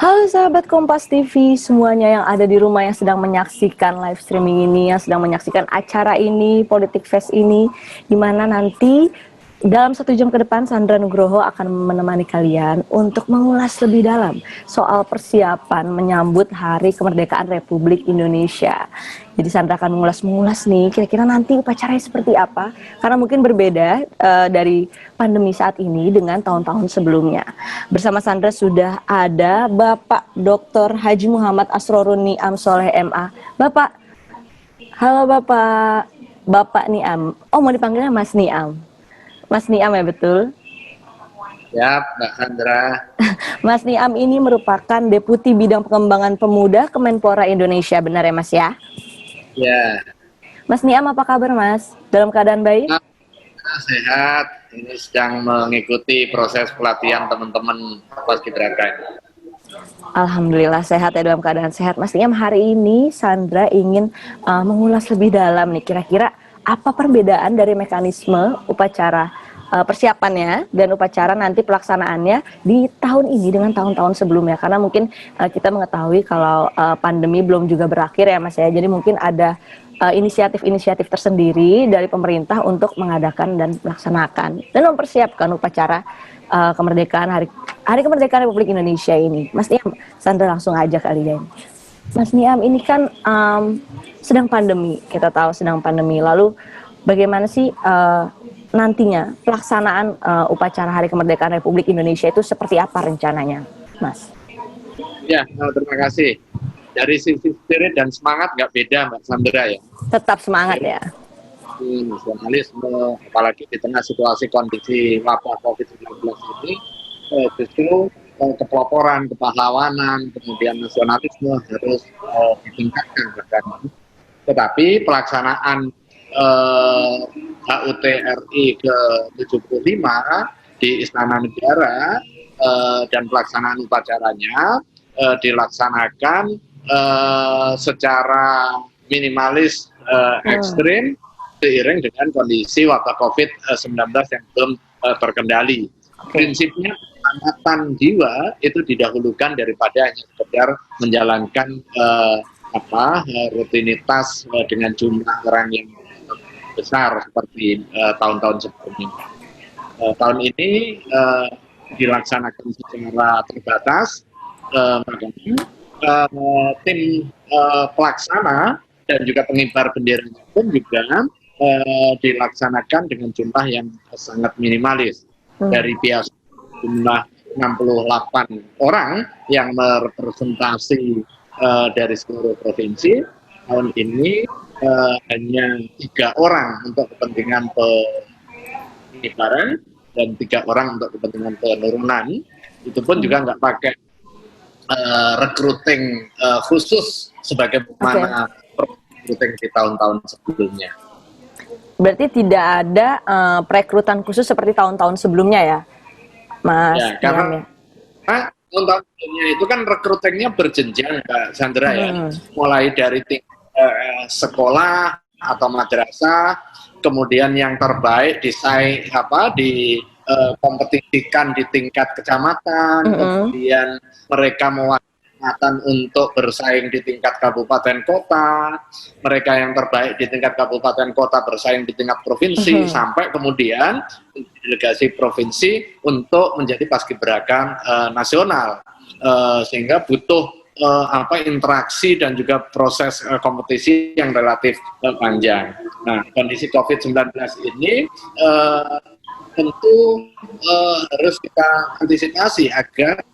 Halo sahabat Kompas TV, semuanya yang ada di rumah yang sedang menyaksikan live streaming ini, yang sedang menyaksikan acara ini, Politik Fest ini, di mana nanti dalam 1 jam ke depan Sandra Nugroho akan menemani kalian untuk mengulas lebih dalam soal persiapan menyambut Hari Kemerdekaan Republik Indonesia. Jadi Sandra akan mengulas nih, kira-kira nanti upacaranya seperti apa, karena mungkin berbeda dari pandemi saat ini dengan tahun-tahun sebelumnya. Bersama Sandra sudah ada Bapak Dr. Haji Muhammad Asrorun Niam Soleh MA. Bapak, halo Bapak. Bapak Niam. Oh, mau dipanggilnya Mas Niam. Mas Niam ya, betul? Ya, Mbak Sandra. Mas Niam ini merupakan Deputi Bidang Pengembangan Pemuda Kemenpora Indonesia, benar ya Mas ya? Ya. Mas Niam, apa kabar Mas? Dalam keadaan baik? Sehat. Ini sedang mengikuti proses pelatihan teman-teman Paskibraka. Alhamdulillah sehat ya, dalam keadaan sehat. Mas Niam, hari ini Sandra ingin mengulas lebih dalam nih, kira-kira apa perbedaan dari mekanisme upacara persiapannya dan upacara nanti pelaksanaannya di tahun ini dengan tahun-tahun sebelumnya, karena mungkin kita mengetahui kalau pandemi belum juga berakhir ya Mas ya, jadi mungkin ada inisiatif-inisiatif tersendiri dari pemerintah untuk mengadakan dan melaksanakan dan mempersiapkan upacara kemerdekaan hari kemerdekaan Republik Indonesia ini. Mas Niam, Sandra langsung aja kali ya. Mas Niam, ini kan sedang pandemi, kita tahu sedang pandemi. Lalu bagaimana sih nantinya pelaksanaan upacara Hari Kemerdekaan Republik Indonesia itu seperti apa rencananya, Mas? Ya, terima kasih. Dari sisi spirit dan semangat nggak beda, Mbak Sandra ya. Tetap semangat ya. Nasionalisme, apalagi di tengah situasi kondisi wabah COVID-19 ini, justru kepeloporan, kepahlawanan, kemudian nasionalisme harus ditingkatkan bahkan. Tetapi pelaksanaan HUT RI ke-75 di Istana Negara dan pelaksanaan upacaranya dilaksanakan secara minimalis ekstrim seiring dengan kondisi wabah COVID-19 yang belum terkendali. Prinsipnya keselamatan jiwa itu didahulukan daripada hanya sekedar menjalankan rutinitas dengan jumlah orang yang besar seperti tahun-tahun sebelumnya. Tahun ini dilaksanakan secara terbatas, makanya tim pelaksana dan juga pengibar benderanya pun juga dilaksanakan dengan jumlah yang sangat minimalis. Dari biasa jumlah 68 orang yang merepresentasi dari seluruh provinsi, tahun ini hanya 3 orang untuk kepentingan pengibaran dan 3 orang untuk kepentingan penurunan. Itu pun juga nggak pakai recruiting khusus sebagaimana recruiting di tahun-tahun sebelumnya. Berarti tidak ada perekrutan khusus seperti tahun-tahun sebelumnya ya, Mas? Ya, karena tahun-tahun sebelumnya itu kan recruitingnya berjenjang, Mbak Sandra ya, mulai dari sekolah atau madrasah, kemudian yang terbaik kompetisikan di tingkat kecamatan, kemudian mereka mewakilkan untuk bersaing di tingkat kabupaten kota, mereka yang terbaik di tingkat kabupaten kota bersaing di tingkat provinsi, sampai kemudian delegasi provinsi untuk menjadi paskibraka nasional, sehingga butuh interaksi dan juga proses kompetisi yang relatif panjang. Nah, kondisi COVID-19 ini tentu harus kita antisipasi agar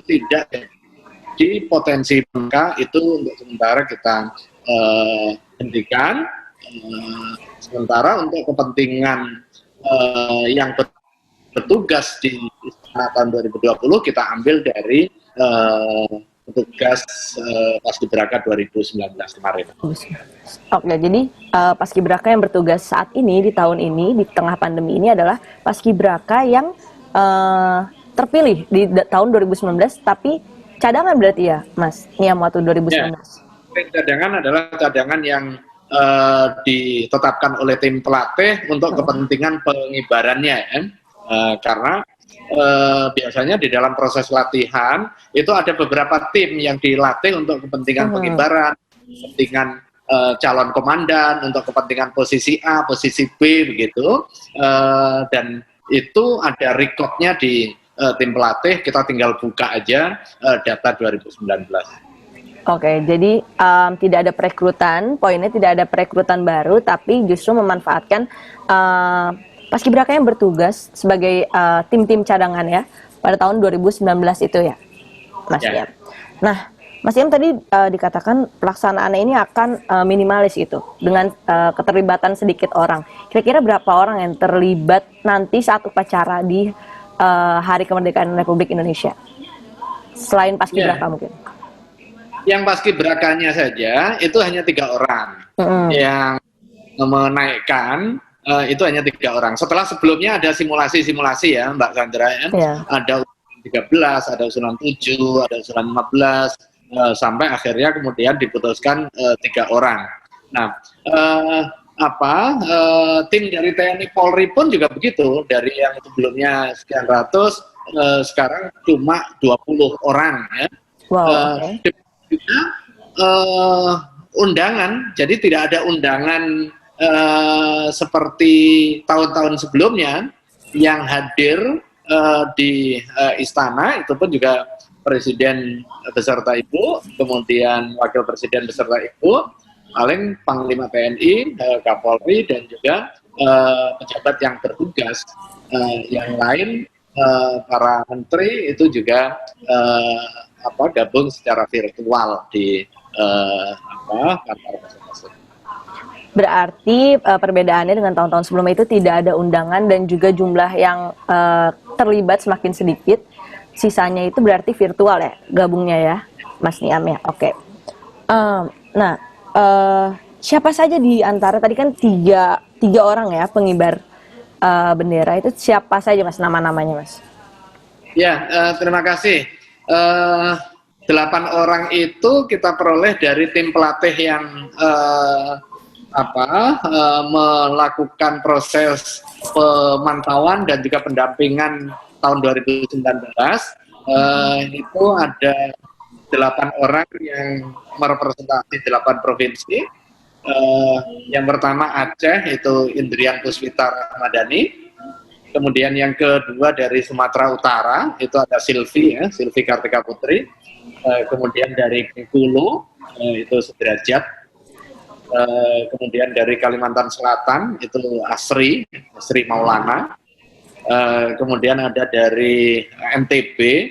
tidak di potensi PMK itu untuk sementara kita hentikan, sementara untuk kepentingan yang bertugas di Istana tahun 2020 kita ambil dari petugas Paskibraka 2019 kemarin. Oke, jadi Paskibraka yang bertugas saat ini di tahun ini di tengah pandemi ini adalah Paskibraka yang terpilih di tahun 2019, tapi cadangan berarti ya, Mas Niam, waktu 2019? Ya, cadangan adalah cadangan yang ditetapkan oleh tim pelatih untuk kepentingan pengibarannya, karena biasanya di dalam proses latihan itu ada beberapa tim yang dilatih untuk kepentingan pengibaran, kepentingan calon komandan, untuk kepentingan posisi A, posisi B begitu, dan itu ada recordnya di tim pelatih. Kita tinggal buka aja data 2019. Oke, jadi tidak ada perekrutan, poinnya tidak ada perekrutan baru, tapi justru memanfaatkan paskibraka yang bertugas sebagai tim-tim cadangan ya pada tahun 2019 itu ya, Mas Iam. Nah, Mas Iam tadi dikatakan pelaksanaannya ini akan minimalis itu dengan keterlibatan sedikit orang. Kira-kira berapa orang yang terlibat nanti saat upacara di Hari Kemerdekaan Republik Indonesia? Selain paskibraka mungkin. Yang paskibrakanya saja itu hanya 3 orang yang menaikkan, itu hanya 3 orang. Setelah sebelumnya ada simulasi ya Mbak Sandra ya. Ada usulan 13, ada usulan 7, ada usulan 15, sampai akhirnya kemudian diputuskan 3 orang. Nah, tim dari TNI Polri pun juga begitu, dari yang sebelumnya sekian ratus, sekarang cuma 20 orang ya. Undangan, jadi tidak ada undangan seperti tahun-tahun sebelumnya yang hadir di istana. Itu pun juga Presiden beserta Ibu, kemudian Wakil Presiden beserta Ibu, paling Panglima TNI, Kapolri, dan juga pejabat yang bertugas. Yang lain para menteri itu juga gabung secara virtual di kantor masing-masing. Berarti perbedaannya dengan tahun-tahun sebelumnya itu tidak ada undangan dan juga jumlah yang terlibat semakin sedikit. Sisanya itu berarti virtual ya gabungnya ya, Mas Niam ya. Oke. Siapa saja di antara tadi kan tiga orang ya pengibar bendera, itu siapa saja Mas nama-namanya Mas? Ya, terima kasih. 8 orang itu kita peroleh dari tim pelatih yang melakukan proses pemantauan dan juga pendampingan tahun 2019. Itu ada 8 orang yang merepresentasi 8 provinsi. Yang pertama Aceh, itu Indrian Puspita Ramadhani. Kemudian yang kedua dari Sumatera Utara, itu ada Silvi Kartika Putri. Kemudian dari Bengkulu, itu Sudrajat. Kemudian dari Kalimantan Selatan, itu Asri Maulana. Kemudian ada dari NTB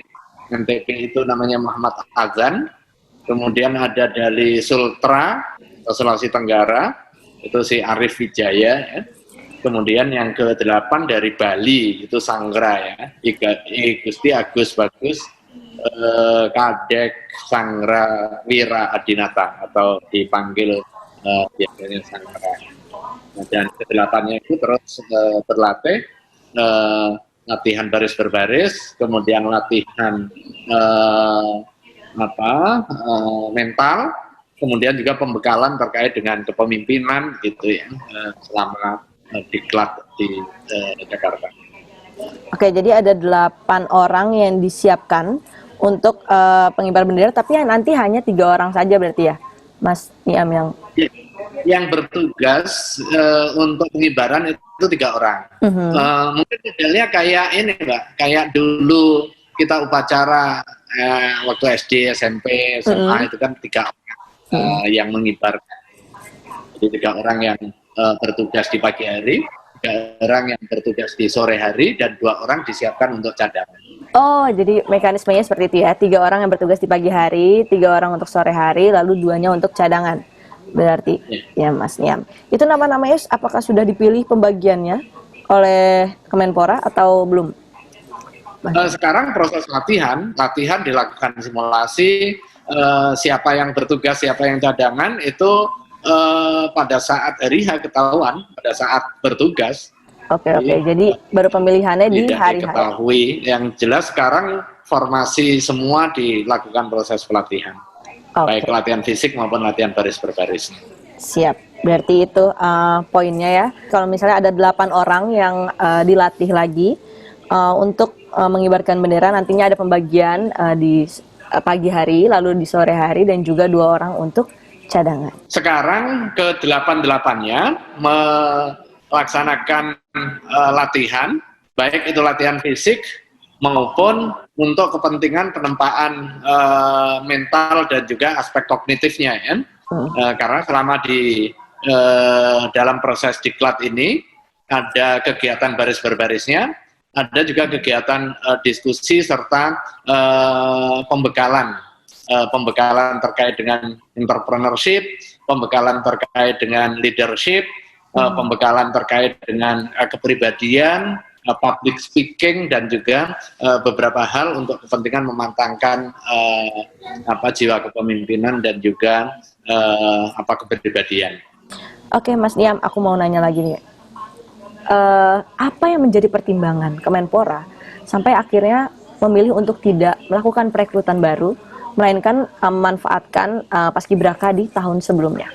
itu namanya Muhammad Azan. Kemudian ada dari Sultra, Sulawesi Tenggara, itu si Arif Wijaya ya. Kemudian yang ke-8 dari Bali, itu Sangra ya, Gusti Agus Bagus Kadek Sangra Wira Adinata, atau dipanggil biasanya Sangra. Dan ke-8-nya itu terus berlatih, latihan baris berbaris, kemudian latihan mental, kemudian juga pembekalan terkait dengan kepemimpinan gitu ya, selama diklat di Jakarta. Oke, jadi ada 8 orang yang disiapkan untuk pengibar bendera, tapi yang nanti hanya 3 orang saja berarti ya, Mas Niam yang bertugas untuk pengibaran itu 3 orang. Mungkin modelnya kayak ini Mbak, kayak dulu kita upacara waktu SD, SMP, SMA itu kan 3 orang yang mengibarkan. Jadi 3 orang yang bertugas di pagi hari, 3 orang yang bertugas di sore hari, dan 2 orang disiapkan untuk cadangan. Oh, jadi mekanismenya seperti itu ya, 3 orang yang bertugas di pagi hari, 3 orang untuk sore hari, lalu 2-nya untuk cadangan. Berarti ya Mas Niam. Itu nama-namanya apakah sudah dipilih pembagiannya oleh Kemenpora atau belum? Sekarang proses latihan dilakukan simulasi, siapa yang bertugas, siapa yang cadangan, itu pada saat hari H ketahuan, pada saat bertugas. Oke. Jadi baru pemilihannya di hari H. Diketahui. Yang jelas sekarang formasi semua dilakukan proses pelatihan. Baik latihan fisik maupun latihan baris berbaris. Siap. Berarti itu poinnya ya. Kalau misalnya ada 8 orang yang dilatih lagi untuk mengibarkan bendera nantinya ada pembagian di pagi hari, lalu di sore hari, dan juga 2 orang untuk cadangan. Sekarang ke-88-nya melaksanakan latihan, baik itu latihan fisik maupun untuk kepentingan penempaan mental dan juga aspek kognitifnya ya. Karena selama di dalam proses diklat ini ada kegiatan baris berbarisnya, ada juga kegiatan diskusi serta pembekalan terkait dengan entrepreneurship, pembekalan terkait dengan leadership, pembekalan terkait dengan kepribadian, public speaking, dan juga beberapa hal untuk kepentingan memantangkan jiwa kepemimpinan dan juga kepribadian. Oke, Mas Niam, aku mau nanya lagi nih. Apa yang menjadi pertimbangan Kemenpora sampai akhirnya memilih untuk tidak melakukan perekrutan baru, melainkan memanfaatkan paskibraka di tahun sebelumnya?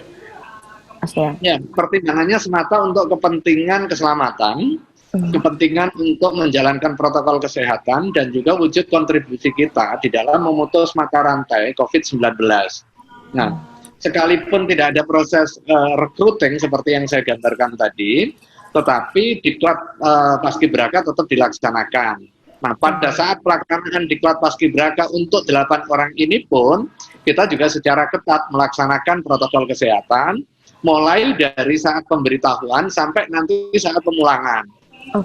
Mas Niam. Ya, pertimbangannya semata untuk kepentingan keselamatan, kepentingan untuk menjalankan protokol kesehatan, dan juga wujud kontribusi kita di dalam memutus mata rantai COVID-19. Nah, sekalipun tidak ada proses recruiting seperti yang saya gambarkan tadi, tetapi diklat paskibraka tetap dilaksanakan. Nah, pada saat pelaksanaan diklat paskibraka untuk 8 orang ini pun, kita juga secara ketat melaksanakan protokol kesehatan, mulai dari saat pemberitahuan sampai nanti saat pemulangan.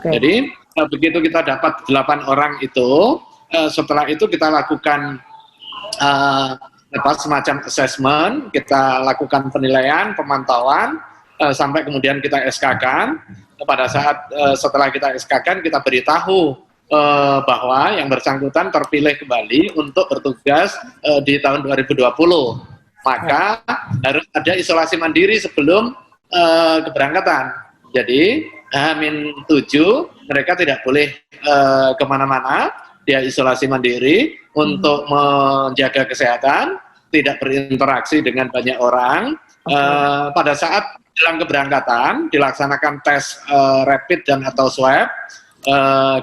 Jadi, begitu kita dapat 8 orang itu, setelah itu kita lakukan semacam assessment, kita lakukan penilaian, pemantauan, sampai kemudian kita SK-kan. Pada saat setelah kita SK-kan, kita beritahu bahwa yang bersangkutan terpilih kembali untuk bertugas di tahun 2020. Maka harus ada isolasi mandiri sebelum keberangkatan. Jadi H-7 mereka tidak boleh kemana-mana, dia isolasi mandiri untuk menjaga kesehatan, tidak berinteraksi dengan banyak orang. Pada saat jelang keberangkatan dilaksanakan tes rapid dan atau swab,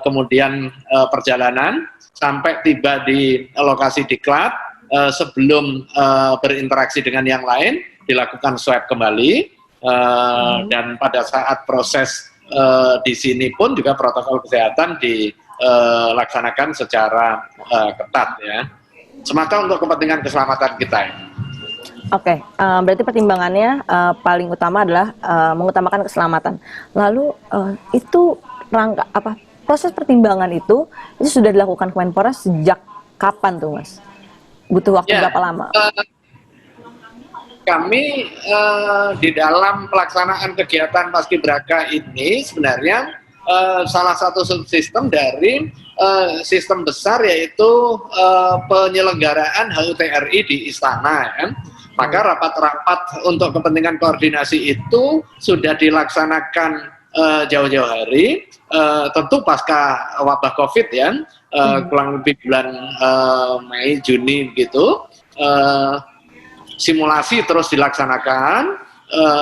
kemudian perjalanan sampai tiba di lokasi diklat, sebelum berinteraksi dengan yang lain dilakukan swab kembali, dan pada saat proses di sini pun juga protokol kesehatan dilaksanakan secara ketat ya, semata untuk kepentingan keselamatan kita ya. Oke, berarti pertimbangannya paling utama adalah mengutamakan keselamatan. Lalu itu proses pertimbangan itu sudah dilakukan Kemenpora sejak kapan tuh, Mas? Butuh waktu berapa lama? Kami di dalam pelaksanaan kegiatan paskibraka ini sebenarnya salah satu subsistem dari sistem besar, yaitu penyelenggaraan HUT-RI di Istana ya. Maka rapat-rapat untuk kepentingan koordinasi itu sudah dilaksanakan jauh-jauh hari, tentu pasca wabah COVID ya, kurang lebih bulan Mei, Juni gitu, simulasi terus dilaksanakan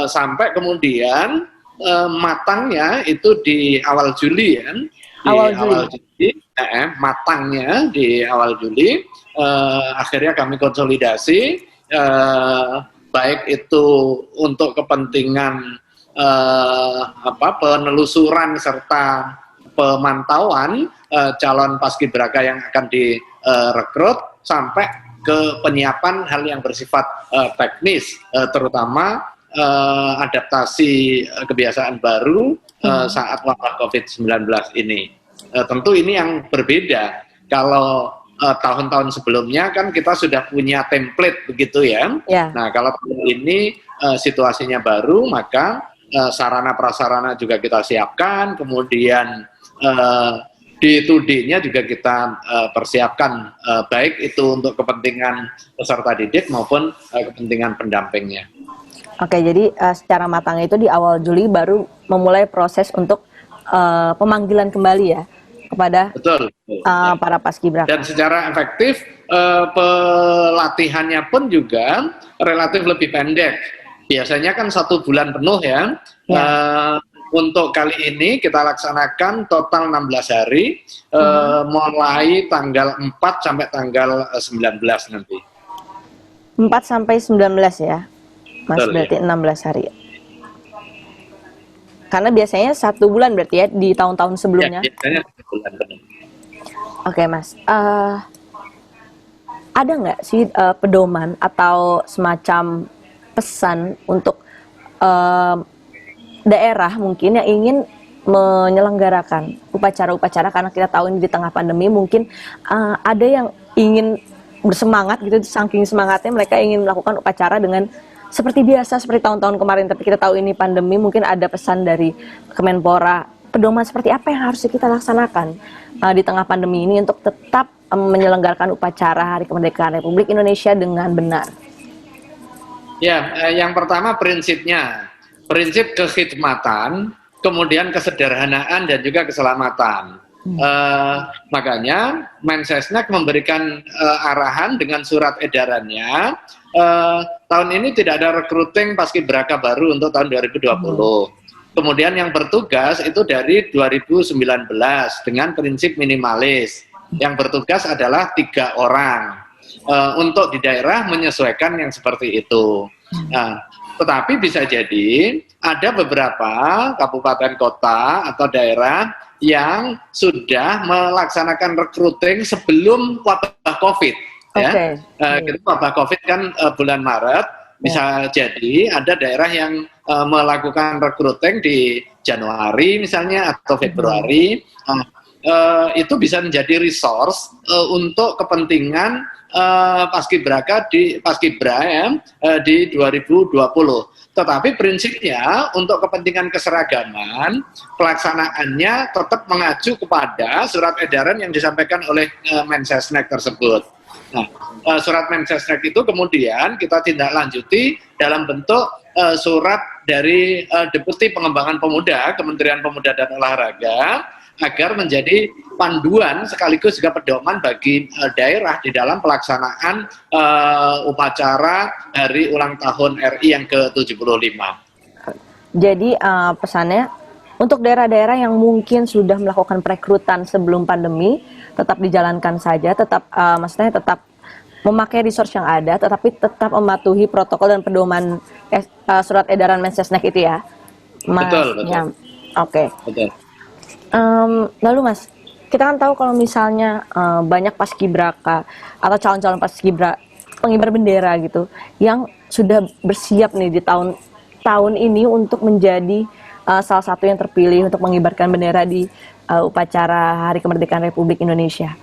sampai kemudian matangnya itu di awal Juli ya, matangnya di awal Juli, akhirnya kami konsolidasi. Baik itu untuk kepentingan penelusuran serta pemantauan calon paskibraka yang akan direkrut, sampai ke penyiapan hal yang bersifat teknis, terutama adaptasi kebiasaan baru saat wabah COVID-19 ini. Tentu ini yang berbeda. Kalau tahun-tahun sebelumnya kan kita sudah punya template begitu ya. Nah, kalau tahun ini situasinya baru, maka sarana prasarana juga kita siapkan, kemudian D2D-nya juga kita persiapkan, baik itu untuk kepentingan peserta didik maupun kepentingan pendampingnya. Oke, jadi secara matang itu di awal Juli baru memulai proses untuk pemanggilan kembali ya kepada para paskibraka. Dan secara efektif pelatihannya pun juga relatif lebih pendek. Biasanya kan 1 bulan penuh ya. untuk kali ini kita laksanakan total 16 hari, mulai tanggal 4 sampai tanggal 19 nanti. 4 sampai 19 ya, Mas. Betul, berarti ya. 16 hari. Karena biasanya 1 bulan berarti ya di tahun-tahun sebelumnya. Ya, biasanya 1 bulan benar. Oke, Mas. Ada nggak sih pedoman atau semacam pesan untuk daerah mungkin yang ingin menyelenggarakan upacara-upacara, karena kita tahu ini di tengah pandemi mungkin ada yang ingin bersemangat gitu, saking semangatnya mereka ingin melakukan upacara dengan seperti biasa, seperti tahun-tahun kemarin, tapi kita tahu ini pandemi, mungkin ada pesan dari Kemenpora, pedoman seperti apa yang harus kita laksanakan di tengah pandemi ini untuk tetap menyelenggarakan upacara Hari Kemerdekaan Republik Indonesia dengan benar. Ya, yang pertama prinsipnya, prinsip kekhidmatan, kemudian kesederhanaan dan juga keselamatan. Makanya Mensesnek memberikan arahan dengan surat edarannya, tahun ini tidak ada recruiting paskibraka baru untuk tahun 2020. Kemudian yang bertugas itu dari 2019 dengan prinsip minimalis. Yang bertugas adalah 3 orang. Untuk di daerah menyesuaikan yang seperti itu. Nah, tetapi bisa jadi ada beberapa kabupaten kota atau daerah yang sudah melaksanakan recruiting sebelum wabah COVID. Okay. Ya. Wabah COVID kan bulan Maret, bisa jadi ada daerah yang melakukan recruiting di Januari misalnya atau Februari. Itu bisa menjadi resource untuk kepentingan paskibraka di 2020. Tetapi prinsipnya untuk kepentingan keseragaman, pelaksanaannya tetap mengacu kepada surat edaran yang disampaikan oleh Mensesnek tersebut. Nah, surat Mensesnek itu kemudian kita tindak lanjuti dalam bentuk surat dari Deputi Pengembangan Pemuda, Kementerian Pemuda dan Olahraga, agar menjadi panduan sekaligus juga pedoman bagi daerah di dalam pelaksanaan upacara Hari Ulang Tahun RI yang ke-75. Jadi pesannya untuk daerah-daerah yang mungkin sudah melakukan perekrutan sebelum pandemi, tetap dijalankan saja, tetap maksudnya tetap memakai resource yang ada, tetapi tetap mematuhi protokol dan pedoman surat edaran Mensesnek itu ya, Mas. Betul. Ya. Oke. Betul. Lalu Mas, kita kan tahu kalau misalnya banyak paskibraka atau calon-calon pengibar bendera gitu yang sudah bersiap nih di tahun ini untuk menjadi salah satu yang terpilih untuk mengibarkan bendera di upacara Hari Kemerdekaan Republik Indonesia.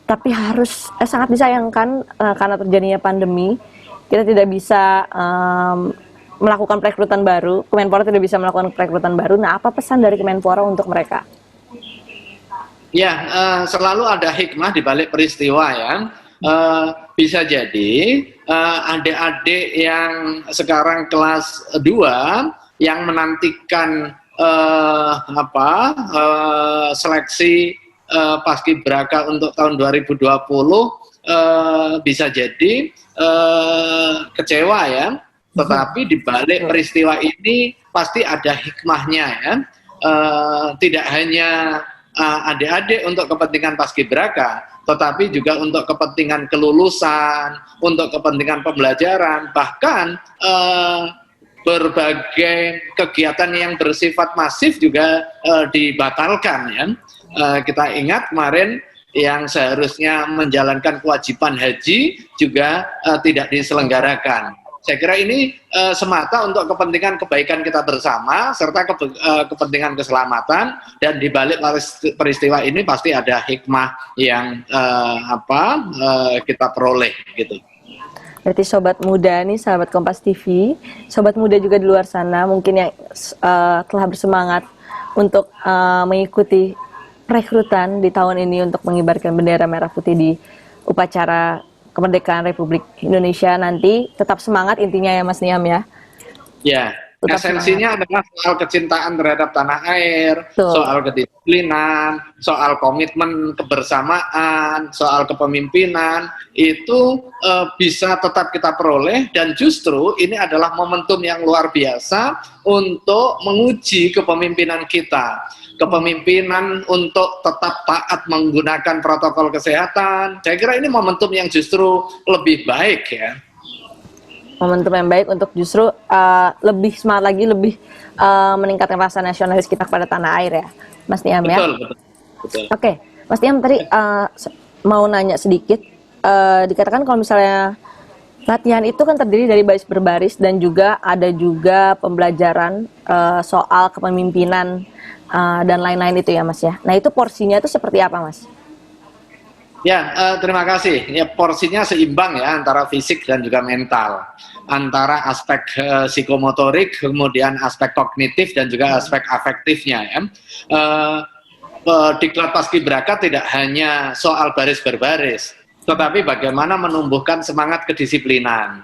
Tapi harus sangat disayangkan karena terjadinya pandemi, kita tidak bisa melakukan perekrutan baru, Kemenpora tidak bisa melakukan perekrutan baru. Nah, apa pesan dari Kemenpora untuk mereka? Ya, selalu ada hikmah di balik peristiwa ya. Bisa jadi adik-adik yang sekarang kelas 2 yang menantikan seleksi paskibraka untuk tahun 2020 bisa jadi kecewa ya. Tetapi di balik peristiwa ini pasti ada hikmahnya ya. Tidak hanya adik-adik untuk kepentingan paskibraka, tetapi juga untuk kepentingan kelulusan, untuk kepentingan pembelajaran, bahkan berbagai kegiatan yang bersifat masif juga dibatalkan ya. Kita ingat kemarin yang seharusnya menjalankan kewajiban haji juga tidak diselenggarakan. Saya kira ini semata untuk kepentingan kebaikan kita bersama serta kepentingan keselamatan, dan di balik peristiwa ini pasti ada hikmah yang kita peroleh gitu. Berarti sobat muda nih, sahabat Kompas TV, sobat muda juga di luar sana mungkin yang telah bersemangat untuk mengikuti perekrutan di tahun ini untuk mengibarkan bendera merah putih di upacara Kemerdekaan Republik Indonesia nanti, tetap semangat intinya ya Mas Niam ya. Ya, Tetap Esensinya adalah soal kecintaan terhadap tanah air, Betul. soal kedisiplinan, soal komitmen kebersamaan, soal kepemimpinan, itu bisa tetap kita peroleh, dan justru ini adalah momentum yang luar biasa untuk menguji kepemimpinan kita. Kepemimpinan untuk tetap taat menggunakan protokol kesehatan. Saya kira ini momentum yang justru lebih baik ya. Momentum yang baik untuk justru lebih semangat lagi, lebih meningkatkan rasa nasionalis kita kepada tanah air ya, Mas Niam ya. Betul. Oke, Mas Niam tadi mau nanya sedikit, dikatakan kalau misalnya latihan itu kan terdiri dari baris berbaris dan juga ada juga pembelajaran soal kepemimpinan dan lain-lain itu ya Mas ya. Nah itu porsinya itu seperti apa Mas? Ya, terima kasih. Ya, porsinya seimbang ya antara fisik dan juga mental, antara aspek psikomotorik, kemudian aspek kognitif dan juga aspek afektifnya. Ya. Diklat Paskibraka tidak hanya soal baris berbaris, tetapi bagaimana menumbuhkan semangat kedisiplinan,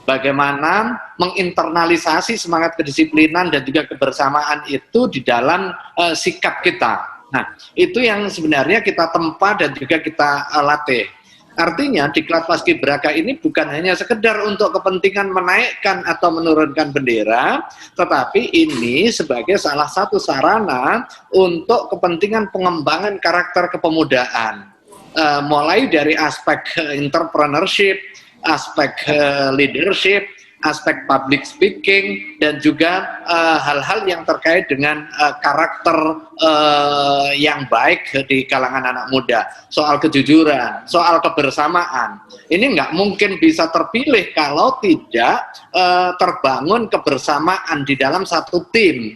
bagaimana menginternalisasi semangat kedisiplinan dan juga kebersamaan itu di dalam sikap kita. Nah, itu yang sebenarnya kita tempa dan juga kita latih. Artinya Diklat Paskibraka ini bukan hanya sekedar untuk kepentingan menaikkan atau menurunkan bendera, tetapi ini sebagai salah satu sarana untuk kepentingan pengembangan karakter kepemudaan. Mulai dari aspek entrepreneurship, aspek leadership, aspek public speaking, dan juga hal-hal yang terkait dengan karakter yang baik di kalangan anak muda, soal kejujuran, soal kebersamaan. Ini nggak mungkin bisa terpilih kalau tidak terbangun kebersamaan di dalam satu tim.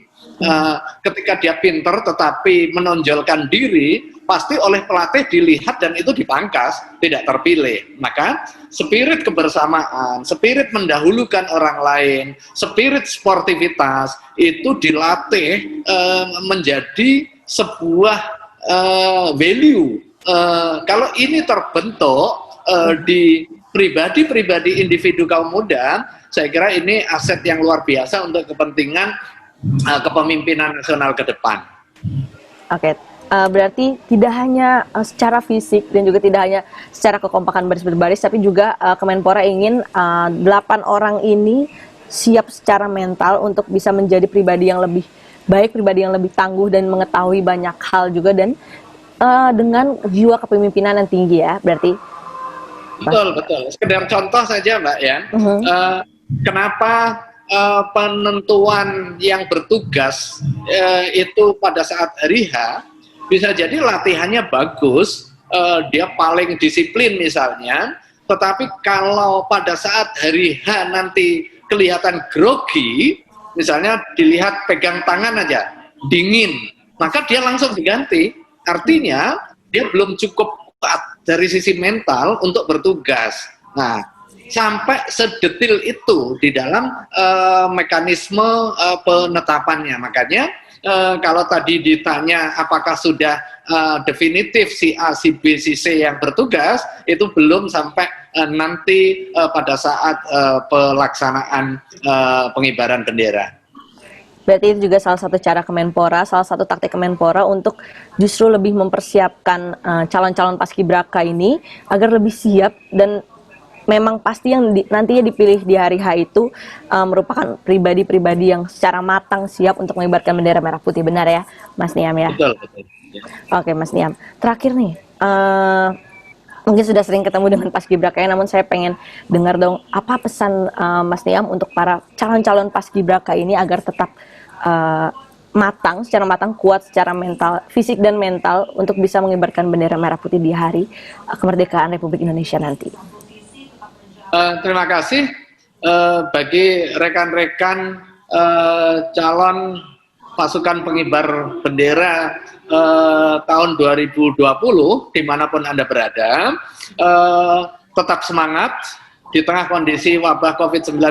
Ketika dia pinter tetapi menonjolkan diri, pasti oleh pelatih dilihat dan itu dipangkas, tidak terpilih. Maka spirit kebersamaan, spirit mendahulukan orang lain, spirit sportivitas itu dilatih menjadi sebuah value. Kalau ini terbentuk di pribadi-pribadi individu kaum muda, saya kira ini aset yang luar biasa untuk kepentingan kepemimpinan nasional ke depan. Oke. Berarti tidak hanya secara fisik dan juga tidak hanya secara kekompakan baris berbaris, tapi juga Kemenpora ingin 8 orang ini siap secara mental untuk bisa menjadi pribadi yang lebih baik, pribadi yang lebih tangguh dan mengetahui banyak hal juga, dan dengan jiwa kepemimpinan yang tinggi ya, berarti. Betul. Sekedar contoh saja Mbak ya. Kenapa penentuan yang bertugas itu pada saat hari H, bisa jadi latihannya bagus, dia paling disiplin misalnya, tetapi kalau pada saat hari H nanti kelihatan grogi, misalnya dilihat pegang tangan aja, dingin, maka dia langsung diganti. Artinya dia belum cukup kuat dari sisi mental untuk bertugas. Nah, sampai sedetil itu di dalam mekanisme penetapannya. Makanya kalau tadi ditanya apakah sudah definitif si A, si B, si C yang bertugas, itu belum sampai nanti pada saat pelaksanaan pengibaran bendera. Berarti itu juga salah satu cara Kemenpora, salah satu taktik Kemenpora untuk justru lebih mempersiapkan calon-calon paskibraka ini agar lebih siap, dan memang pasti yang nantinya dipilih di hari H itu merupakan pribadi-pribadi yang secara matang siap untuk mengibarkan bendera merah putih, benar ya Mas Niam ya? Betul. Ya. Oke Mas Niam, terakhir nih, mungkin sudah sering ketemu dengan paskibraka, namun saya pengen dengar dong apa pesan Mas Niam untuk para calon-calon paskibraka ini agar tetap secara matang, kuat secara mental, fisik dan mental untuk bisa mengibarkan bendera merah putih di hari kemerdekaan Republik Indonesia nanti. Terima kasih bagi rekan-rekan calon pasukan pengibar bendera tahun 2020 dimanapun Anda berada, tetap semangat di tengah kondisi wabah COVID-19.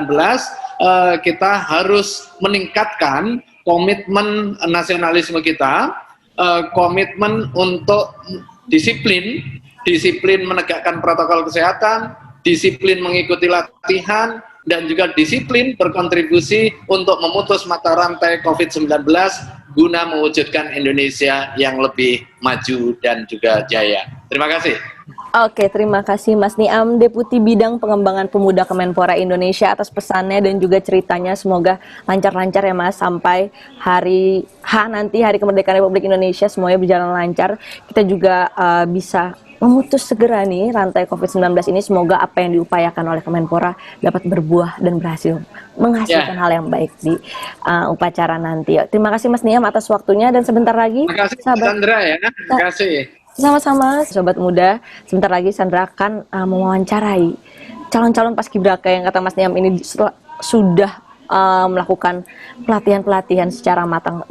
Kita harus meningkatkan komitmen nasionalisme kita, komitmen untuk disiplin menegakkan protokol kesehatan, disiplin mengikuti latihan, dan juga disiplin berkontribusi untuk memutus mata rantai COVID-19 guna mewujudkan Indonesia yang lebih maju dan juga jaya. Terima kasih. Oke, terima kasih Mas Niam, Deputi Bidang Pengembangan Pemuda Kemenpora Indonesia atas pesannya dan juga ceritanya. Semoga lancar-lancar ya Mas, sampai hari H nanti, Hari Kemerdekaan Republik Indonesia, semuanya berjalan lancar. Kita juga bisa memutus segera nih rantai COVID-19 ini. Semoga apa yang diupayakan oleh Kemenpora dapat berbuah dan berhasil menghasilkan hal yang baik di upacara nanti. Terima kasih Mas Niam atas waktunya, dan sebentar lagi Terima kasih sahabat Sandra ya. Terima kasih. Sama-sama, Sobat Muda. Sebentar lagi Sandra akan mewawancarai calon-calon paskibraka yang kata Mas Niam ini sudah melakukan pelatihan-pelatihan secara matang,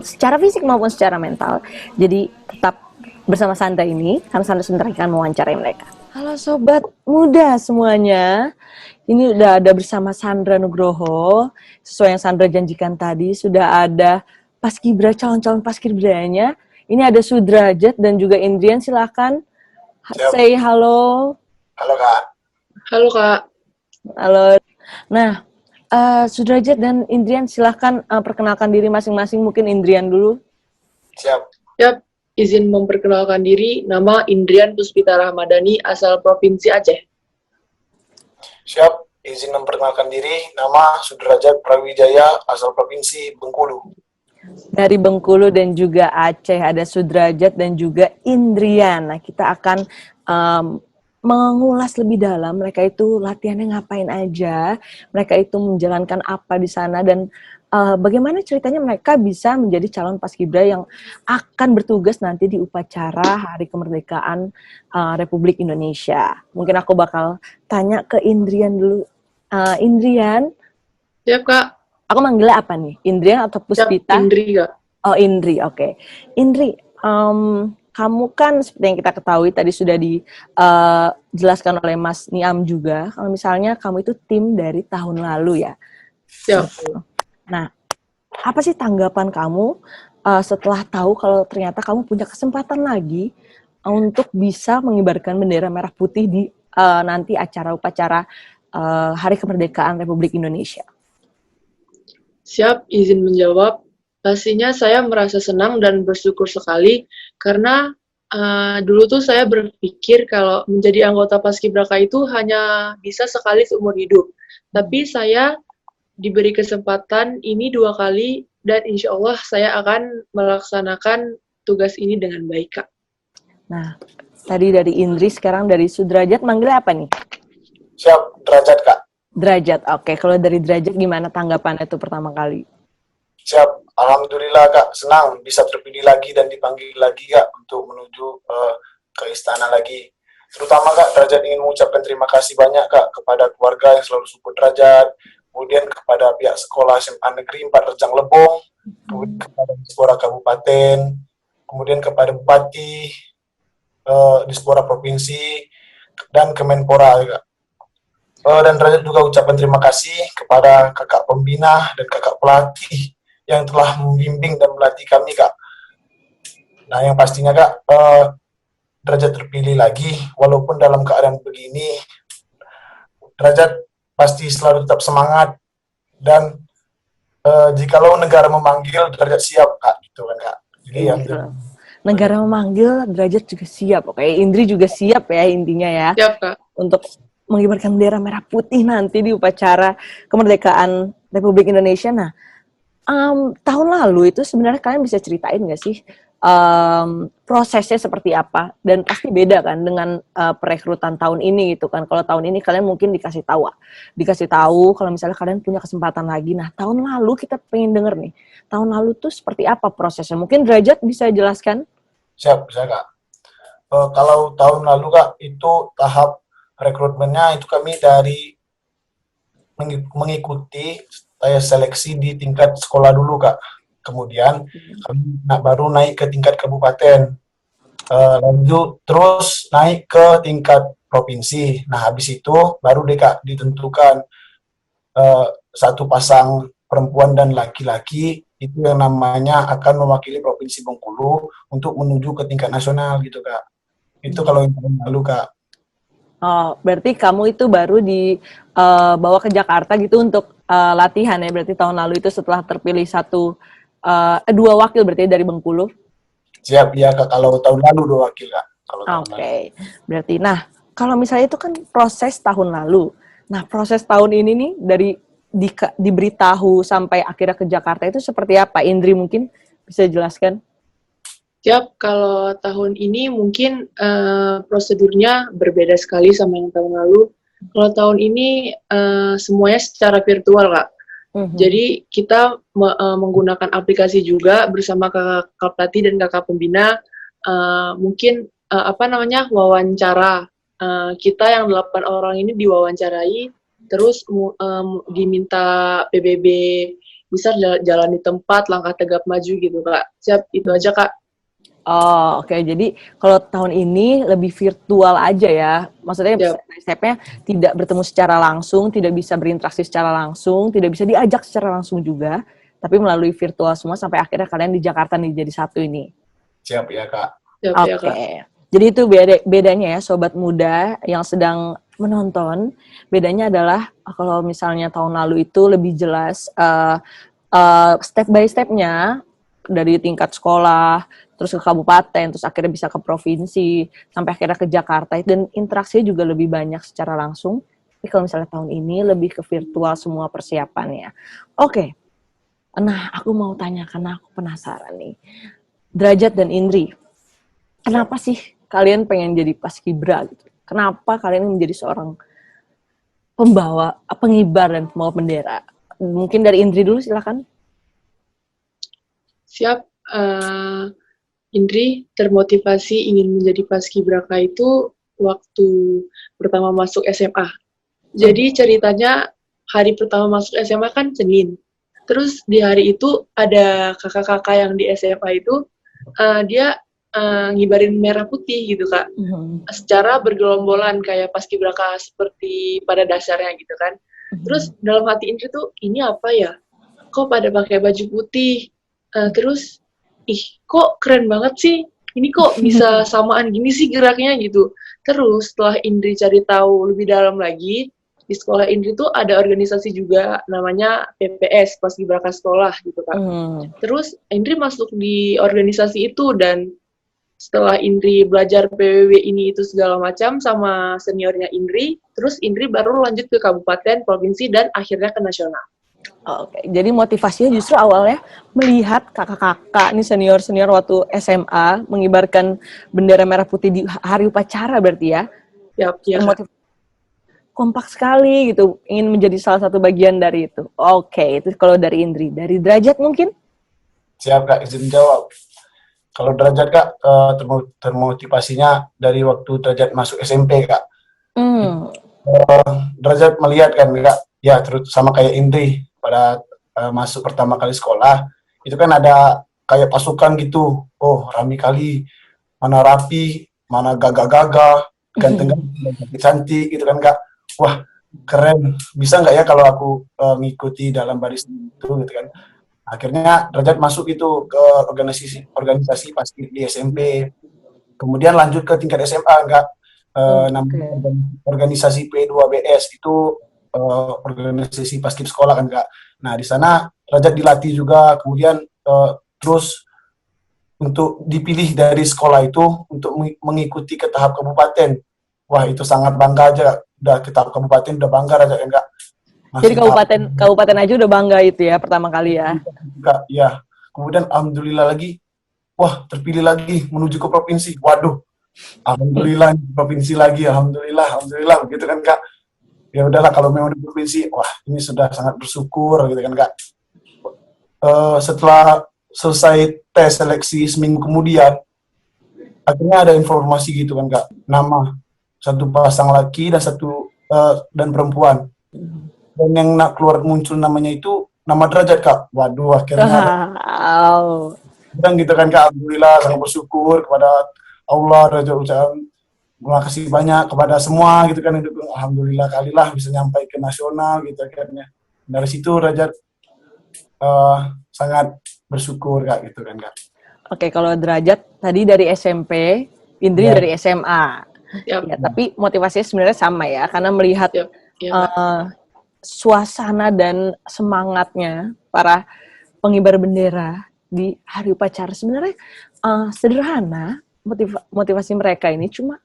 secara fisik maupun secara mental. Jadi tetap bersama Sandra ini, karena Sandra sebentar lagi akan mewawancarai mereka. Halo Sobat Muda semuanya, ini udah ada bersama Sandra Nugroho. Sesuai yang Sandra janjikan tadi, sudah ada paskibra, calon-calon paskibranya. Ini ada Sudrajat dan juga Indrian, silakan say halo. Halo Kak. Halo Kak. Halo. Nah, Sudrajat dan Indrian silahkan perkenalkan diri masing-masing. Mungkin Indrian dulu. Siap, izin memperkenalkan diri. Nama Indrian Puspita Rahmadani, asal Provinsi Aceh. Siap, izin memperkenalkan diri. Nama Sudrajat Prawijaya, asal Provinsi Bengkulu. Dari Bengkulu dan juga Aceh ada Sudrajat dan juga Indrian. Nah, kita akan mengulas lebih dalam mereka itu latihannya ngapain aja, mereka itu menjalankan apa di sana, dan bagaimana ceritanya mereka bisa menjadi calon paskibra yang akan bertugas nanti di upacara Hari Kemerdekaan Republik Indonesia. Mungkin aku bakal tanya ke Indrian dulu. Indrian. Siap Kak. Aku manggilnya apa nih? Indrian atau Puspita? Indri, Kak. Oh, Indri, oke. Indri, kamu kan seperti yang kita ketahui tadi sudah dijelaskan oleh Mas Niam juga, kalau misalnya kamu itu tim dari tahun lalu ya. Siap. Nah, apa sih tanggapan kamu setelah tahu kalau ternyata kamu punya kesempatan lagi untuk bisa mengibarkan bendera merah putih di nanti upacara Hari Kemerdekaan Republik Indonesia? Siap, izin menjawab. Pastinya saya merasa senang dan bersyukur sekali karena dulu tuh saya berpikir kalau menjadi anggota Paskibraka itu hanya bisa sekali seumur hidup. Tapi saya diberi kesempatan ini 2 kali dan insya Allah saya akan melaksanakan tugas ini dengan baik, Kak. Nah, tadi dari Indri, sekarang dari Sudrajat, manggilnya apa nih? Siap, Derajat Kak. Derajat, oke. Kalau dari Derajat gimana tanggapannya tuh pertama kali? Siap, Alhamdulillah Kak, senang bisa terpilih lagi dan dipanggil lagi Kak untuk menuju ke istana lagi. Terutama Kak, Derajat ingin mengucapkan terima kasih banyak Kak kepada keluarga yang selalu support Derajat, kemudian kepada pihak sekolah SMA Negeri 4 Rejang Lebong, kemudian kepada Dispora Kabupaten, kemudian kepada Bupati, Dispora Provinsi, dan Kemenpora Kak. Dan Derajat juga ucapkan terima kasih kepada kakak pembina dan kakak pelatih yang telah membimbing dan melatih kami Kak. Nah yang pastinya Kak, Derajat terpilih lagi walaupun dalam keadaan begini, Derajat pasti selalu tetap semangat dan jikalau negara memanggil, Derajat siap Kak, gitu kan Kak. Jadi yang negara memanggil, Derajat juga siap. Oke, Indri juga siap ya intinya ya. Siap Kak. Untuk mengibarkan bendera merah putih nanti di upacara kemerdekaan Republik Indonesia. Nah, tahun lalu itu sebenarnya kalian bisa ceritain nggak sih prosesnya seperti apa? Dan pasti beda kan dengan perekrutan tahun ini gitu kan. Kalau tahun ini kalian mungkin dikasih tahu kalau misalnya kalian punya kesempatan lagi. Nah, tahun lalu kita pengen denger nih, tahun lalu tuh seperti apa prosesnya? Mungkin Derajat bisa jelaskan? Siap, bisa Kak. Kalau tahun lalu Kak, itu tahap rekrutmennya itu kami dari mengikuti seleksi di tingkat sekolah dulu Kak. Kemudian kami baru naik ke tingkat kabupaten. Lanjut terus naik ke tingkat provinsi. Nah habis itu baru deh Kak ditentukan satu pasang perempuan dan laki-laki itu yang namanya akan mewakili Provinsi Bengkulu untuk menuju ke tingkat nasional gitu Kak. Itu kalau yang tahun lalu Kak. Oh, berarti kamu itu baru bawa ke Jakarta gitu untuk latihan ya, berarti tahun lalu itu setelah terpilih dua wakil berarti dari Bengkulu. Siap, ya Kak. Kalau tahun lalu 2 wakil Kak. Kalau tahun lalu. Oke, berarti nah kalau misalnya itu kan proses tahun lalu. Nah proses tahun ini nih dari diberitahu sampai akhirnya ke Jakarta itu seperti apa? Indri mungkin bisa jelaskan? Siap, kalau tahun ini mungkin prosedurnya berbeda sekali sama yang tahun lalu. Kalau tahun ini semuanya secara virtual, Kak. Jadi kita menggunakan aplikasi juga bersama kakak pelatih dan kakak pembina. Mungkin wawancara. Kita yang 8 orang ini diwawancarai, terus diminta PBB, bisa jalan di tempat, langkah tegap maju gitu Kak. Siap, itu aja Kak. Oh, oke. Jadi kalau tahun ini lebih virtual aja ya. Maksudnya step-stepnya tidak bertemu secara langsung, tidak bisa berinteraksi secara langsung, tidak bisa diajak secara langsung juga, tapi melalui virtual semua sampai akhirnya kalian di Jakarta nih jadi satu ini. Siap ya Kak. Oke. Jadi itu bedanya ya Sobat Muda yang sedang menonton. Bedanya adalah kalau misalnya tahun lalu itu lebih jelas step by stepnya dari tingkat sekolah, terus ke kabupaten, terus akhirnya bisa ke provinsi, sampai akhirnya ke Jakarta, dan interaksinya juga lebih banyak secara langsung. Tapi kalau misalnya tahun ini lebih ke virtual semua persiapannya. Oke. Nah, aku mau tanya karena aku penasaran nih. Derajat dan Indri, kenapa sih kalian pengen jadi paskibra gitu? Kenapa kalian menjadi seorang pembawa, pengibar dan pembawa bendera? Mungkin dari Indri dulu, silakan. Siap. Indri termotivasi ingin menjadi paskibraka itu waktu pertama masuk SMA. Jadi ceritanya hari pertama masuk SMA kan Senin. Terus di hari itu ada kakak-kakak yang di SMA itu dia ngibarin merah putih gitu Kak. Secara bergelombolan kayak paskibraka seperti pada dasarnya gitu kan. Terus dalam hati Indri tuh, ini apa ya? Kok pada pakai baju putih? Terus, kok keren banget sih? Ini kok bisa samaan gini sih geraknya gitu. Terus setelah Indri cari tahu lebih dalam lagi, di sekolah Indri tuh ada organisasi juga namanya PPS, Paskibraka Sekolah gitu Kak. Terus Indri masuk di organisasi itu, dan setelah Indri belajar PWW ini itu segala macam sama seniornya Indri, terus Indri baru lanjut ke kabupaten, provinsi, dan akhirnya ke nasional. Oke, jadi motivasinya justru awalnya melihat kakak-kakak nih senior-senior waktu SMA mengibarkan bendera merah putih di hari upacara berarti ya? Ya. Kompak sekali gitu, ingin menjadi salah satu bagian dari itu. Oke, itu kalau dari Indri. Dari Derajat mungkin? Siap Kak, izin jawab. Kalau Derajat Kak, termotivasinya dari waktu Derajat masuk SMP Kak. Derajat melihat kan Kak, ya terus sama kayak Indri pada masuk pertama kali sekolah, itu kan ada kayak pasukan gitu. Oh, rame kali, mana rapi, mana gagah-gagah, ganteng-ganteng, cantik gitu kan Kak. Wah, keren. Bisa nggak ya kalau aku ngikuti dalam baris itu gitu kan. Akhirnya Derajat masuk itu ke organisasi paskib di SMP. Kemudian lanjut ke tingkat SMA enggak, namanya organisasi P2BS itu organisasi paskib sekolah kan Kak. Nah di sana Derajat dilatih juga, kemudian terus untuk dipilih dari sekolah itu untuk mengikuti ke tahap kabupaten. Wah itu sangat bangga aja, udah ke tahap kabupaten udah bangga Derajat kan Kak. Jadi kabupaten aja udah bangga itu ya pertama kali ya. Kak, ya. Kemudian alhamdulillah lagi, wah terpilih lagi menuju ke provinsi. Waduh, alhamdulillah provinsi lagi, alhamdulillah gitu kan Kak. Ya udahlah kalau memang di provinsi, wah ini sudah sangat bersyukur gitu kan Kak. Setelah selesai tes seleksi seminggu kemudian, akhirnya ada informasi gitu kan Kak, nama satu pasang laki dan perempuan. Dan yang keluar muncul namanya itu nama Derajat Kak. Waduh, akhirnya dan gitu kan Kak, alhamdulillah sangat bersyukur kepada Allah, Derajat ucapan terima kasih banyak kepada semua gitu kan, alhamdulillah kalilah bisa nyampai ke nasional gitu akhirnya. Dari situ Derajat sangat bersyukur Kak gitu kan Kak. Oke, kalau Derajat tadi dari SMP, Indri dari SMA. Ya, tapi motivasinya sebenarnya sama ya, karena melihat Ya, Kak. Suasana dan semangatnya para pengibar bendera di hari upacara sebenarnya sederhana. Motivasi mereka ini cuma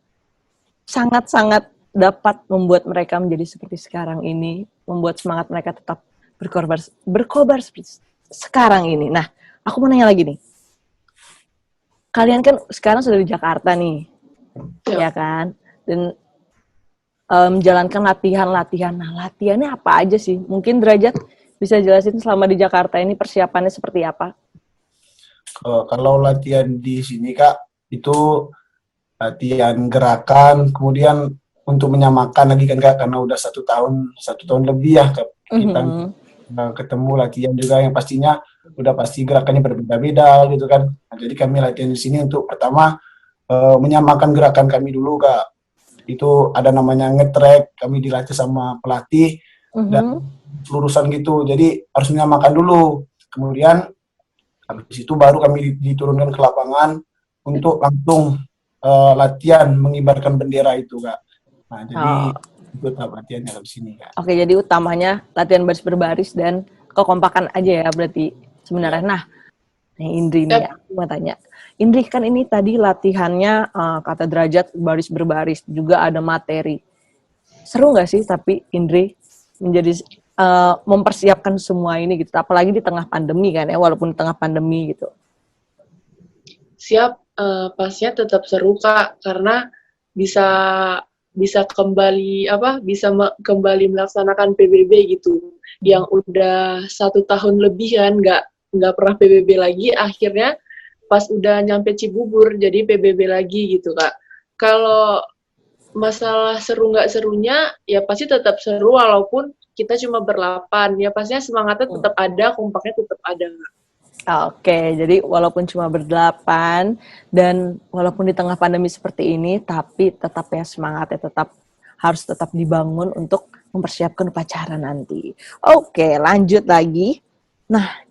sangat-sangat dapat membuat mereka menjadi seperti sekarang ini, membuat semangat mereka tetap berkobar seperti sekarang ini. Nah, aku mau nanya lagi nih. Kalian kan sekarang sudah di Jakarta nih, ya kan? Dan menjalankan latihan-latihan. Nah, latihannya apa aja sih? Mungkin Derajat bisa jelasin selama di Jakarta ini persiapannya seperti apa? Kalau latihan di sini Kak, itu latihan gerakan, kemudian untuk menyamakan lagi kan Kak, karena udah satu tahun lebih ya Kak, kita ketemu latihan juga yang pastinya udah pasti gerakannya berbeda-beda gitu kan. Nah, jadi kami latihan di sini untuk pertama menyamakan gerakan kami dulu Kak. Itu ada namanya nge-track, kami dilatih sama pelatih dan lurusan gitu. Jadi harus menyamakan dulu. Kemudian habis itu baru kami diturunkan ke lapangan untuk langsung latihan mengibarkan bendera itu Kak. Nah, jadi itu tahap latihannya di sini Kak. Oke, jadi utamanya latihan baris berbaris dan kekompakan aja ya berarti sebenarnya. Nah, Indri nih aku mau tanya. Indri, kan ini tadi latihannya kata Derajat baris berbaris, juga ada materi. Seru nggak sih tapi Indri menjadi mempersiapkan semua ini gitu, apalagi di tengah pandemi kan ya, walaupun di tengah pandemi gitu. Siap, pastinya tetap seru Kak, karena bisa kembali kembali melaksanakan PBB gitu, yang udah 1 tahun lebih kan nggak pernah PBB lagi, akhirnya pas udah nyampe Cibubur jadi PBB lagi gitu Kak. Kalau masalah seru nggak serunya ya pasti tetap seru walaupun kita cuma berlapan, ya pastinya semangatnya tetap ada, kompaknya tetap ada. Oke, jadi walaupun cuma berdelapan dan walaupun di tengah pandemi seperti ini, tapi tetap ya semangatnya harus tetap dibangun untuk mempersiapkan upacara nanti. Oke, lanjut lagi. Nah,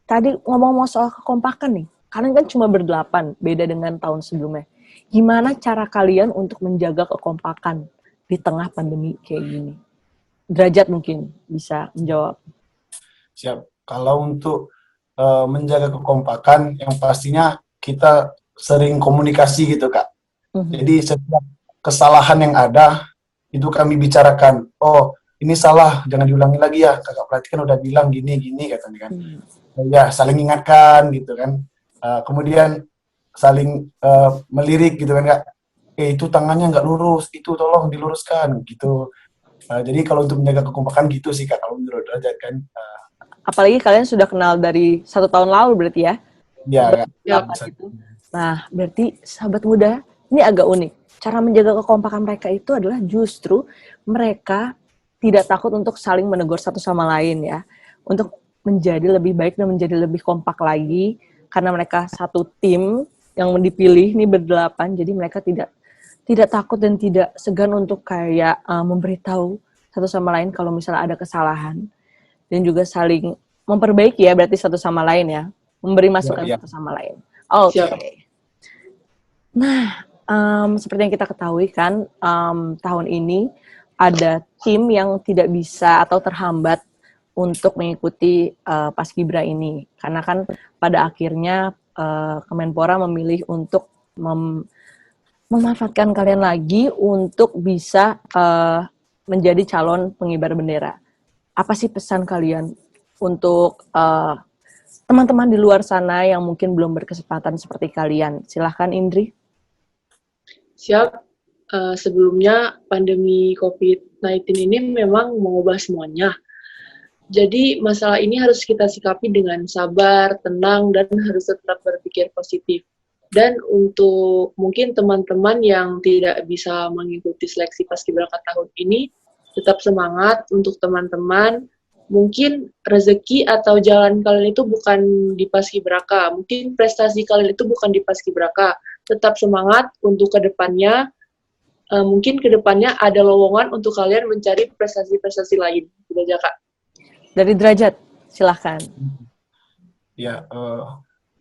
tadi ngomong-ngomong soal kekompakan nih, kalian kan cuma berdelapan, beda dengan tahun sebelumnya. Gimana cara kalian untuk menjaga kekompakan di tengah pandemi kayak gini? Derajat mungkin bisa menjawab. Siap. Kalau untuk menjaga kekompakan, yang pastinya kita sering komunikasi gitu Kak. Jadi setiap kesalahan yang ada, itu kami bicarakan. Oh, ini salah, jangan diulangi lagi ya. Kakak pelatih kan udah bilang gini katanya kan. Ya, saling ingatkan gitu kan. Kemudian saling melirik gitu kan Kak. Itu tangannya nggak lurus, itu tolong diluruskan gitu. Jadi kalau untuk menjaga kekompakan gitu sih Kak, kalau menurut Derajat kan. Apalagi kalian sudah kenal dari 1 tahun lalu berarti ya? Iya, gitu. Nah, berarti sahabat muda, ini agak unik. Cara menjaga kekompakan mereka itu adalah justru mereka tidak takut untuk saling menegur satu sama lain ya. Untuk menjadi lebih baik dan menjadi lebih kompak lagi. Karena mereka satu tim yang dipilih, ini berdelapan, jadi mereka tidak takut dan tidak segan untuk kayak memberitahu satu sama lain kalau misalnya ada kesalahan. Dan juga saling memperbaiki ya berarti satu sama lain ya, memberi masukan satu sama lain. Oke. Nah, seperti yang kita ketahui kan, tahun ini ada tim yang tidak bisa atau terhambat untuk mengikuti Paskibra ini, karena kan pada akhirnya Kemenpora memilih untuk memanfaatkan kalian lagi untuk bisa menjadi calon pengibar bendera. Apa sih pesan kalian untuk teman-teman di luar sana yang mungkin belum berkesempatan seperti kalian? Silahkan Indri. Siap. Sebelumnya pandemi COVID-19 ini memang mengubah semuanya. Jadi masalah ini harus kita sikapi dengan sabar, tenang, dan harus tetap berpikir positif. Dan untuk mungkin teman-teman yang tidak bisa mengikuti seleksi Paskibraka tahun ini, tetap semangat. Untuk teman-teman, mungkin rezeki atau jalan kalian itu bukan di Paskibraka, mungkin prestasi kalian itu bukan di Paskibraka. Tetap semangat untuk kedepannya, mungkin kedepannya ada lowongan untuk kalian mencari prestasi-prestasi lain. Gitu aja Kak. Dari Derajat, silahkan. Ya,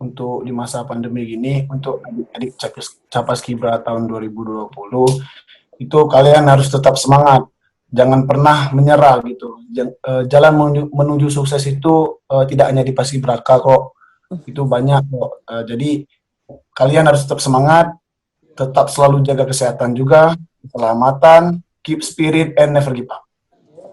untuk di masa pandemi gini, untuk adik-adik Capaskibra tahun 2020, itu kalian harus tetap semangat. jangan pernah menyerah gitu. Jalan menuju sukses itu tidak hanya di Paskibraka kok, itu banyak kok. Jadi kalian harus tetap semangat, tetap selalu jaga kesehatan juga, keselamatan, keep spirit and never give up.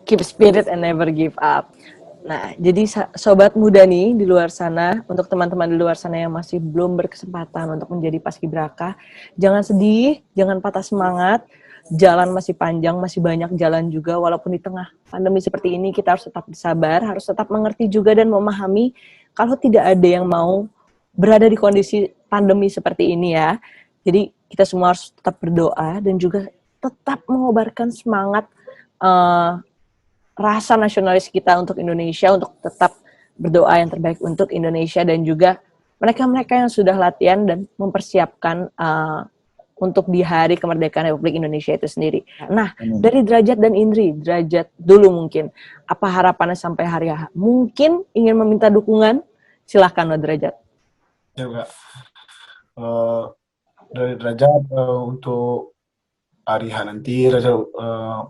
Keep spirit and never give up. Nah, jadi sobat muda nih di luar sana, untuk teman-teman di luar sana yang masih belum berkesempatan untuk menjadi paskibraka, jangan sedih, jangan patah semangat. Jalan masih panjang, masih banyak jalan juga, walaupun di tengah pandemi seperti ini kita harus tetap bersabar, harus tetap mengerti juga dan memahami kalau tidak ada yang mau berada di kondisi pandemi seperti ini ya. Jadi kita semua harus tetap berdoa dan juga tetap mengobarkan semangat rasa nasionalis kita untuk Indonesia, untuk tetap berdoa yang terbaik untuk Indonesia dan juga mereka-mereka yang sudah latihan dan mempersiapkan untuk di hari kemerdekaan Republik Indonesia itu sendiri. Nah, dari Derajat dan Indri, Derajat dulu mungkin, apa harapannya sampai hari H? Mungkin ingin meminta dukungan, silahkan Derajat. Ya, Kak. Dari Derajat untuk hari H nanti,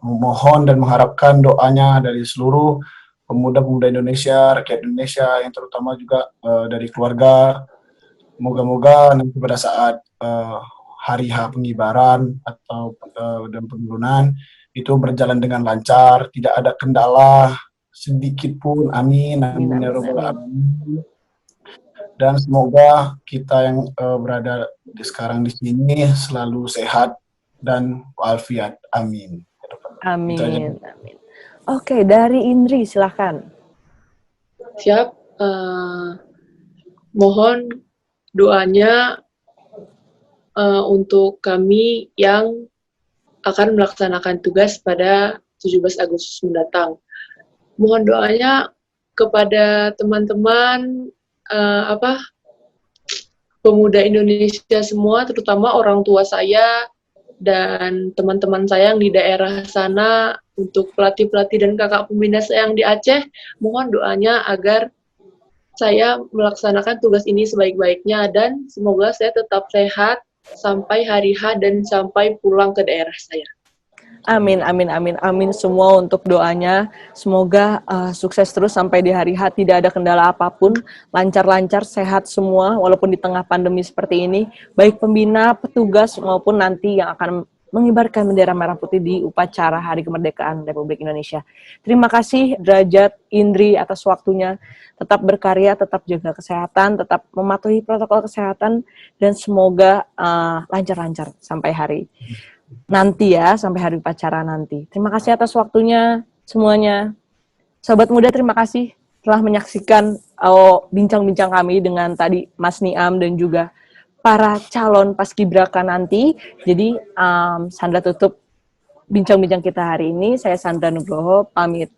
memohon dan mengharapkan doanya dari seluruh pemuda-pemuda Indonesia, rakyat Indonesia, yang terutama juga dari keluarga. Moga-moga nanti pada saat hari H pengibaran atau dan penurunan itu berjalan dengan lancar, tidak ada kendala sedikit pun. Amin, amin ya robbal alamin. Dan semoga kita yang berada sekarang di sini selalu sehat dan walafiat. Amin. Amin. Amin. Oke, dari Indri silahkan. Siap. Mohon doanya untuk kami yang akan melaksanakan tugas pada 17 Agustus mendatang. Mohon doanya kepada teman-teman pemuda Indonesia semua, terutama orang tua saya dan teman-teman saya yang di daerah sana, untuk pelatih-pelatih dan kakak pembina saya yang di Aceh, mohon doanya agar saya melaksanakan tugas ini sebaik-baiknya dan semoga saya tetap sehat sampai hari H dan sampai pulang ke daerah saya. Amin, amin, amin, amin semua untuk doanya. Semoga sukses terus sampai di hari H, tidak ada kendala apapun, lancar-lancar, sehat semua, walaupun di tengah pandemi seperti ini, baik pembina, petugas, maupun nanti yang akan mengibarkan bendera merah putih di upacara Hari Kemerdekaan Republik Indonesia. Terima kasih Derajat, Indri atas waktunya. Tetap berkarya, tetap jaga kesehatan, tetap mematuhi protokol kesehatan, dan semoga lancar-lancar sampai hari nanti ya, sampai hari upacara nanti. Terima kasih atas waktunya semuanya. Sobat muda, terima kasih telah menyaksikan bincang-bincang kami dengan tadi Mas Niam dan juga para calon paskibraka nanti. Jadi Sandra tutup bincang-bincang kita hari ini. Saya Sandra Nugroho, pamit.